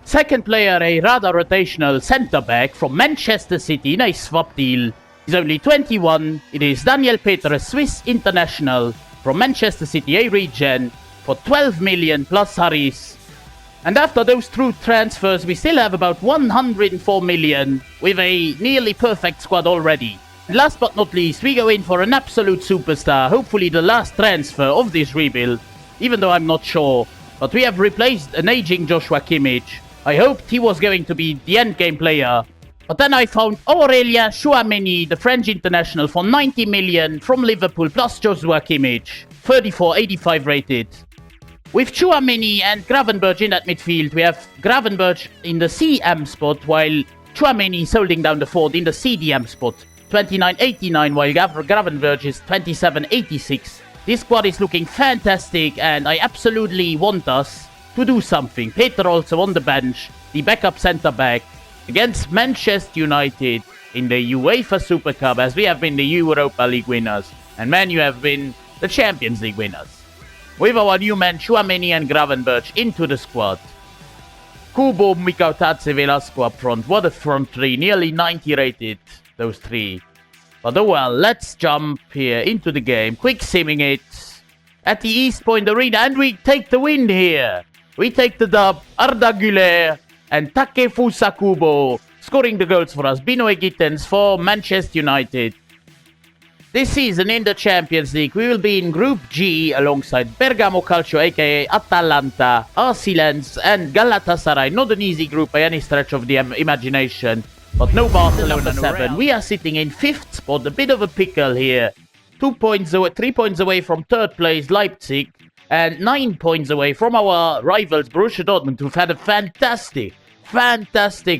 Second player, a rather rotational centre-back from Manchester City in a swap deal. He's only 21. It is Daniel Peter, a Swiss international from Manchester City, a regen, for 12 million plus Harris. And after those two transfers, we still have about 104 million with a nearly perfect squad already. And last but not least, we go in for an absolute superstar, hopefully the last transfer of this rebuild, even though I'm not sure. But we have replaced an aging Joshua Kimmich. I hoped he was going to be the endgame player. But then I found Aurélien Tchouaméni, the French international, for 90 million from Liverpool plus Joshua Kimmich, 34-85 rated. With Tchouaméni and Gravenberch in that midfield, we have Gravenberch in the CM spot, while Tchouaméni is holding down the fort in the CDM spot, 29-89, while Gravenberch is 27-86. This squad is looking fantastic, and I absolutely want us to do something. Peter also on the bench, the backup centre-back, against Manchester United in the UEFA Super Cup, as we have been the Europa League winners, and Man U have been the Champions League winners. With our new men Tchouaméni and Gravenberch into the squad. Kubo, Mikau Tatse, Velasco up front. What a front three, nearly 90 rated, those three. But oh well, let's jump here into the game. Quick simming it at the East Point Arena, and we take the win here. We take the dub. Arda Güler and Takefusa Kubo scoring the goals for us. Binoy Gittens for Manchester United. This season in the Champions League, we will be in Group G alongside Bergamo Calcio, aka Atalanta, RC Lens, and Galatasaray. Not an easy group by any stretch of the imagination, but no Barcelona 7. We are sitting in 5th spot, a bit of a pickle here. 3 points away from 3rd place Leipzig, and 9 points away from our rivals Borussia Dortmund, who've had a fantastic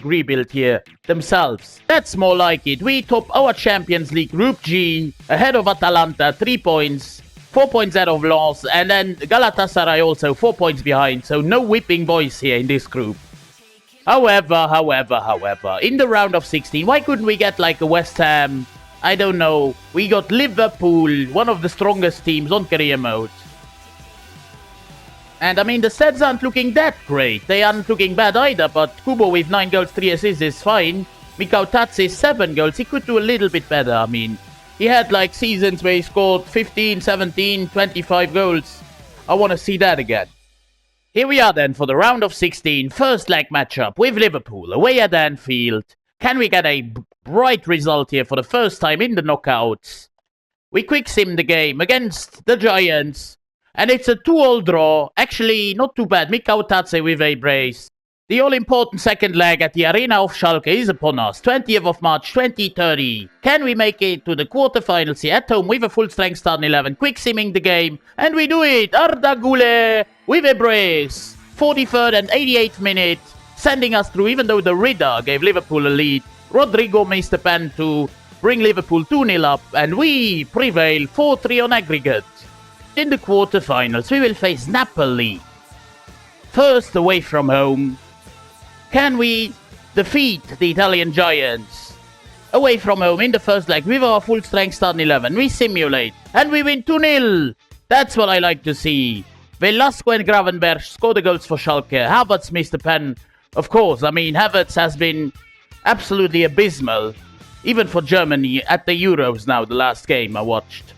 rebuild here themselves. That's more like it. We top our Champions League Group G ahead of Atalanta, 3 points, 4 points out of Lens, and then Galatasaray also 4 points behind, so no whipping boys here in this group. However, in the round of 16, why couldn't we get like a West Ham? I don't know. We got Liverpool, one of the strongest teams on career mode. And I mean, the stats aren't looking that great. They aren't looking bad either, but Kubo with 9 goals, 3 assists is fine. Mikau Tatse 7 goals. He could do a little bit better. I mean, he had like seasons where he scored 15, 17, 25 goals. I want to see that again. Here we are then for the round of 16, first leg matchup with Liverpool away at Anfield. Can we get a bright result here for the first time in the knockouts? We quick sim the game against the Giants. And it's a 2-all draw. Actually, not too bad. Mikau Tatse with a brace. The all-important second leg at the arena of Schalke is upon us. 20th of March 2030. Can we make it to the quarterfinals here at home with a full-strength starting 11? Quick simming the game. And we do it. Arda Güler with a brace. 43rd and 88th minute. Sending us through even though the Ridder gave Liverpool a lead. Rodrigo missed the pen to bring Liverpool 2-0 up. And we prevail 4-3 on aggregate. In the quarterfinals, we will face Napoli. First away from home. Can we defeat the Italian Giants? Away from home in the first leg with our full-strength starting 11. We simulate. And we win 2-0. That's what I like to see. Velasco and Gravenberch score the goals for Schalke. Havertz missed the pen. Of course, I mean, Havertz has been absolutely abysmal. Even for Germany at the Euros now, the last game I watched.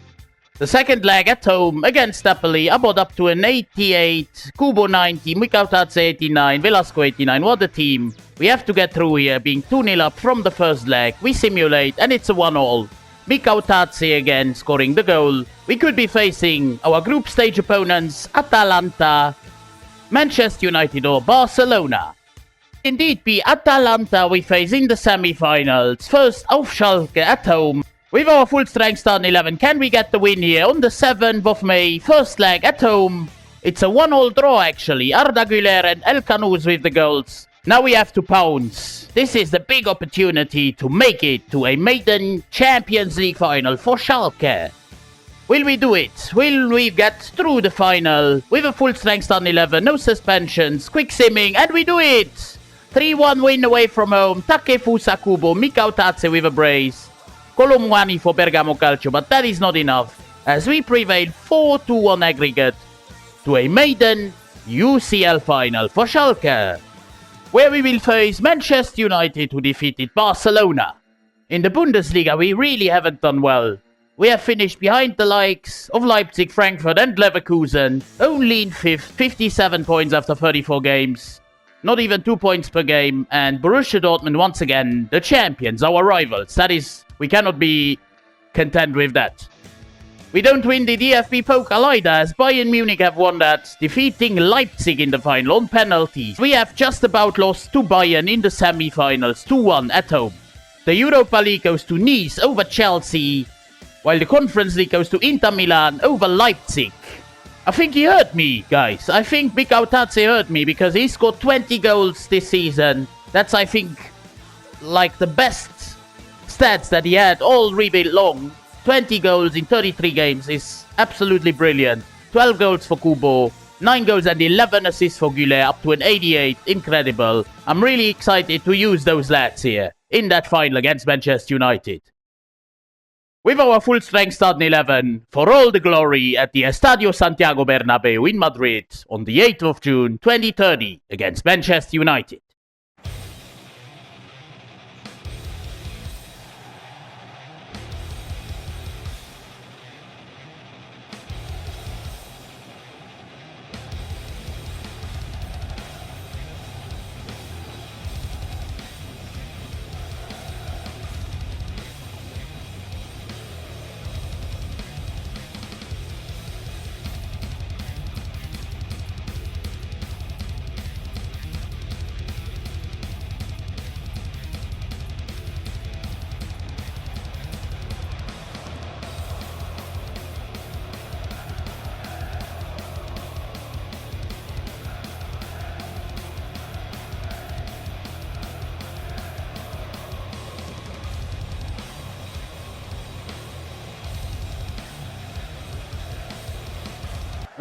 The second leg at home against Napoli, Abod up to an 88, Kubo 90, Mikau Tatse 89, Velasco 89. What a team. We have to get through here, being 2-0 up from the first leg. We simulate, and it's a 1-all. Mikau Tatse again scoring the goal. We could be facing our group stage opponents, Atalanta, Manchester United or Barcelona. Indeed be Atalanta we face in the semi-finals. First auf Schalke at home. With our full-strength starting 11, can we get the win here on the 7th of May? First leg at home. It's a 1-all draw actually. Arda Güler and El Canouz with the goals. Now we have to pounce. This is the big opportunity to make it to a maiden Champions League final for Schalke. Will we do it? Will we get through the final with a full-strength starting 11? No suspensions, quick simming, and we do it! 3-1 win away from home. Takefusa Kubo, Mikau Tatse with a brace. Colomwani for Bergamo Calcio, but that is not enough, as we prevail 4-2 on aggregate to a maiden UCL final for Schalke, where we will face Manchester United, who defeated Barcelona. In the Bundesliga, we really haven't done well. We have finished behind the likes of Leipzig, Frankfurt and Leverkusen, only in 5th, 57 points after 34 games. Not even 2 points per game, and Borussia Dortmund once again, the champions, our rivals. That is, we cannot be content with that. We don't win the DFB Pokal either, as Bayern Munich have won that, defeating Leipzig in the final on penalties. We have just about lost to Bayern in the semi-finals, 2-1 at home. The Europa League goes to Nice over Chelsea, while the Conference League goes to Inter Milan over Leipzig. I think he hurt me, guys. I think Mikau Tatse hurt me because he scored 20 goals this season. That's, I think, like the best stats that he had all rebuild long. 20 goals in 33 games is absolutely brilliant. 12 goals for Kubo, 9 goals and 11 assists for Güler, up to an 88. Incredible. I'm really excited to use those lads here in that final against Manchester United. With our full-strength starting 11 for all the glory at the Estadio Santiago Bernabeu in Madrid on the 8th of June 2030 against Manchester United.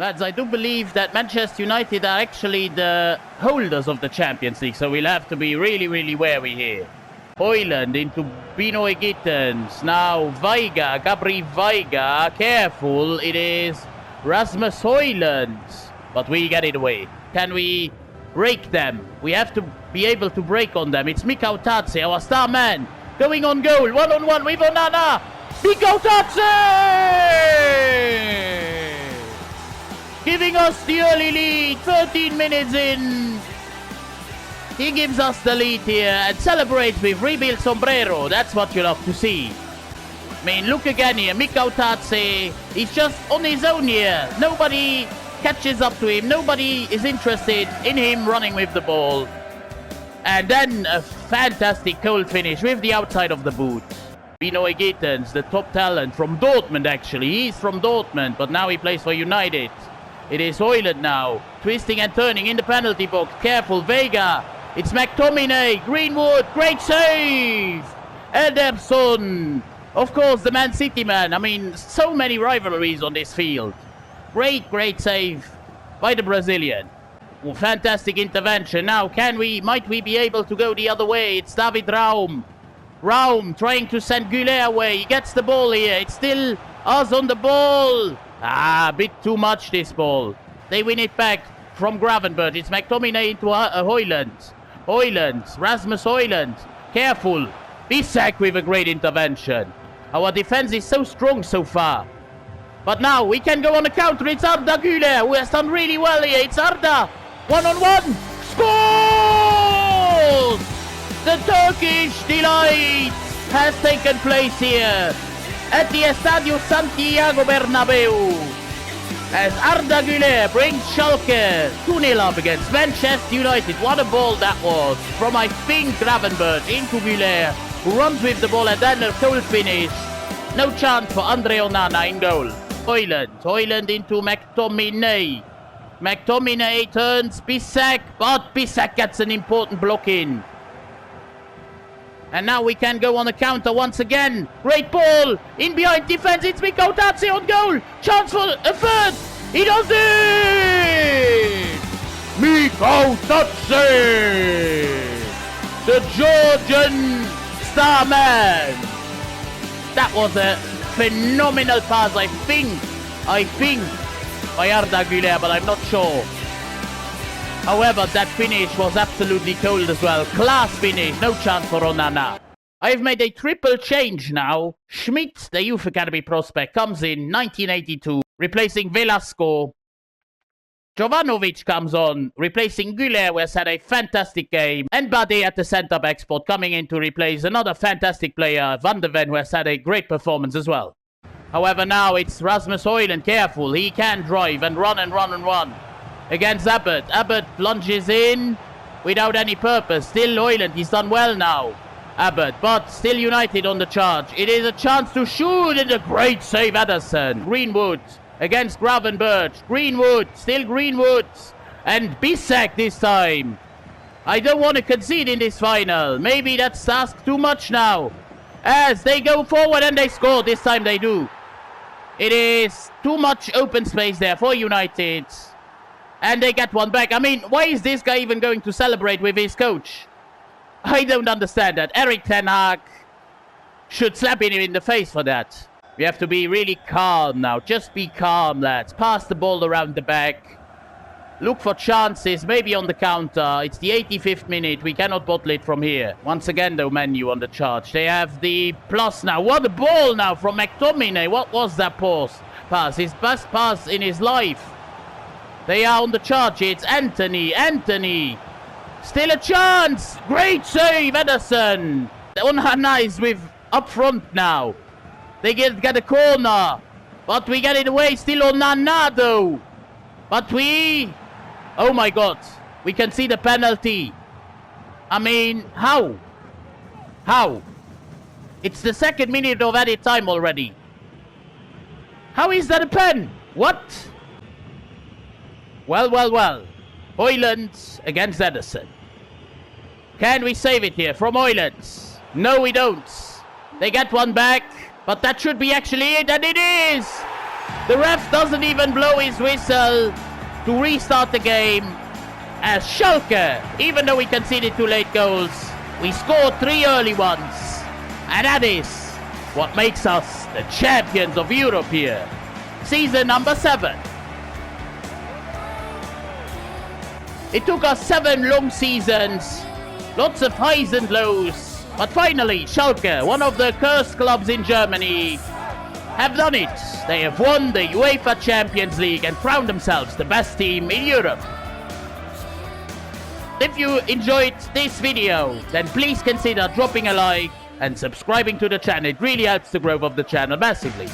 Lads, I do believe that Manchester United are actually the holders of the Champions League, so we'll have to be really, really wary here. Højlund into Binoy Gittens. Now Veiga, Gabri Veiga. Careful, it is Rasmus Højlund. But we get it away. Can we break them? We have to be able to break on them. It's Mikko Tatse, our star man, going on goal. One-on-one with Onana. Mikko Tatse! Giving us the early lead. 13 minutes in. He gives us the lead here and celebrates with rebuild Sombrero. That's what you love to see. I mean, look again here. Mikko Tatse, he's just on his own here. Nobody catches up to him. Nobody is interested in him running with the ball. And then a fantastic goal finish with the outside of the boot. Binoy Gittens, the top talent from Dortmund actually. He's from Dortmund, but now he plays for United. It is Højlund now, twisting and turning in the penalty box. Careful, Veiga. It's McTominay, Greenwood, great save! Ederson, of course, the Man City man. I mean, so many rivalries on this field. Great save by the Brazilian. Oh, fantastic intervention. Now, might we be able to go the other way? It's David Raum. Raum trying to send Güler away. He gets the ball here. It's still us on the ball. A bit too much this ball. They win it back from Gravenberch. It's McTominay into Højlund. Højlund, Rasmus Højlund. Careful. Bissek with a great intervention. Our defense is so strong so far. But now we can go on the counter. It's Arda Güler who has done really well here. It's Arda. One-on-one. Scores! The Turkish delight has taken place here at the Estadio Santiago Bernabeu, as Arda Güler brings Schalke 2-0 up against Manchester United. What a ball that was from, I think, Gravenberch into Güler, who runs with the ball and then a goal finish. No chance for Andre Onana in goal. Højlund into McTominay. McTominay turns Bissek, but Bissek gets an important block in. And now we can go on the counter once again. Great ball in behind defense. It's Mikko Tatse on goal. Chance for a third. He does it! Mikko Tatse! The Georgian star man. That was a phenomenal pass, I think, by Arda Güler, but I'm not sure. However, that finish was absolutely cold as well. Class finish, no chance for Onana. I've made a triple change now. Schmidt, the Youth Academy prospect, comes in 1982, replacing Velasco. Jovanovic comes on, replacing Güler, who has had a fantastic game. And Bade at the centre-back spot, coming in to replace another fantastic player, Van de Ven, who has had a great performance as well. However, now it's Rasmus Højlund. Careful, he can drive and run and run and run. Against Abbott. Abbott plunges in without any purpose. Still Højlund, he's done well now. Abbott, but still United on the charge. It is a chance to shoot, and a great save, Ederson. Greenwood against Gravenberch. Greenwood, still Greenwood. And Bissek this time. I don't want to concede in this final. Maybe that's asked too much now. As they go forward and they score. This time they do. It is too much open space there for United. And they get one back. I mean, why is this guy even going to celebrate with his coach? I don't understand that. Erik ten Hag should slap him in the face for that. We have to be really calm now. Just be calm, lads. Pass the ball around the back. Look for chances, maybe on the counter. It's the 85th minute. We cannot bottle it from here. Once again, though, Man U on the charge. They have the plus now. What a ball now from McTominay. What was that pass? His best pass in his life. They are on the charge. It's Anthony. Still a chance. Great save, Ederson. Onana is with up front now. They get a corner. But we get it away. Still Onana, though. But oh my God. We can see the penalty. I mean, how? It's the 2nd minute of added time already. How is that a pen? What? Well. Højlund against Ederson. Can we save it here from Højlund? No, we don't. They get one back, but that should be actually it, and it is! The ref doesn't even blow his whistle to restart the game, as Schalke, even though we conceded 2 late goals, we scored 3 early ones. And that is what makes us the champions of Europe here. Season number 7. It took us 7 long seasons, lots of highs and lows, but finally Schalke, one of the cursed clubs in Germany, have done it. They have won the UEFA Champions League and crowned themselves the best team in Europe. If you enjoyed this video, then please consider dropping a like and subscribing to the channel. It really helps the growth of the channel massively.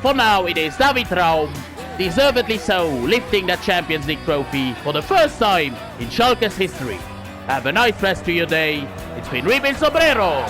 For now, it is lthough, deservedly so, lifting that Champions League trophy for the first time in Schalke's history. Have a nice rest of your day. It's been Sombrero.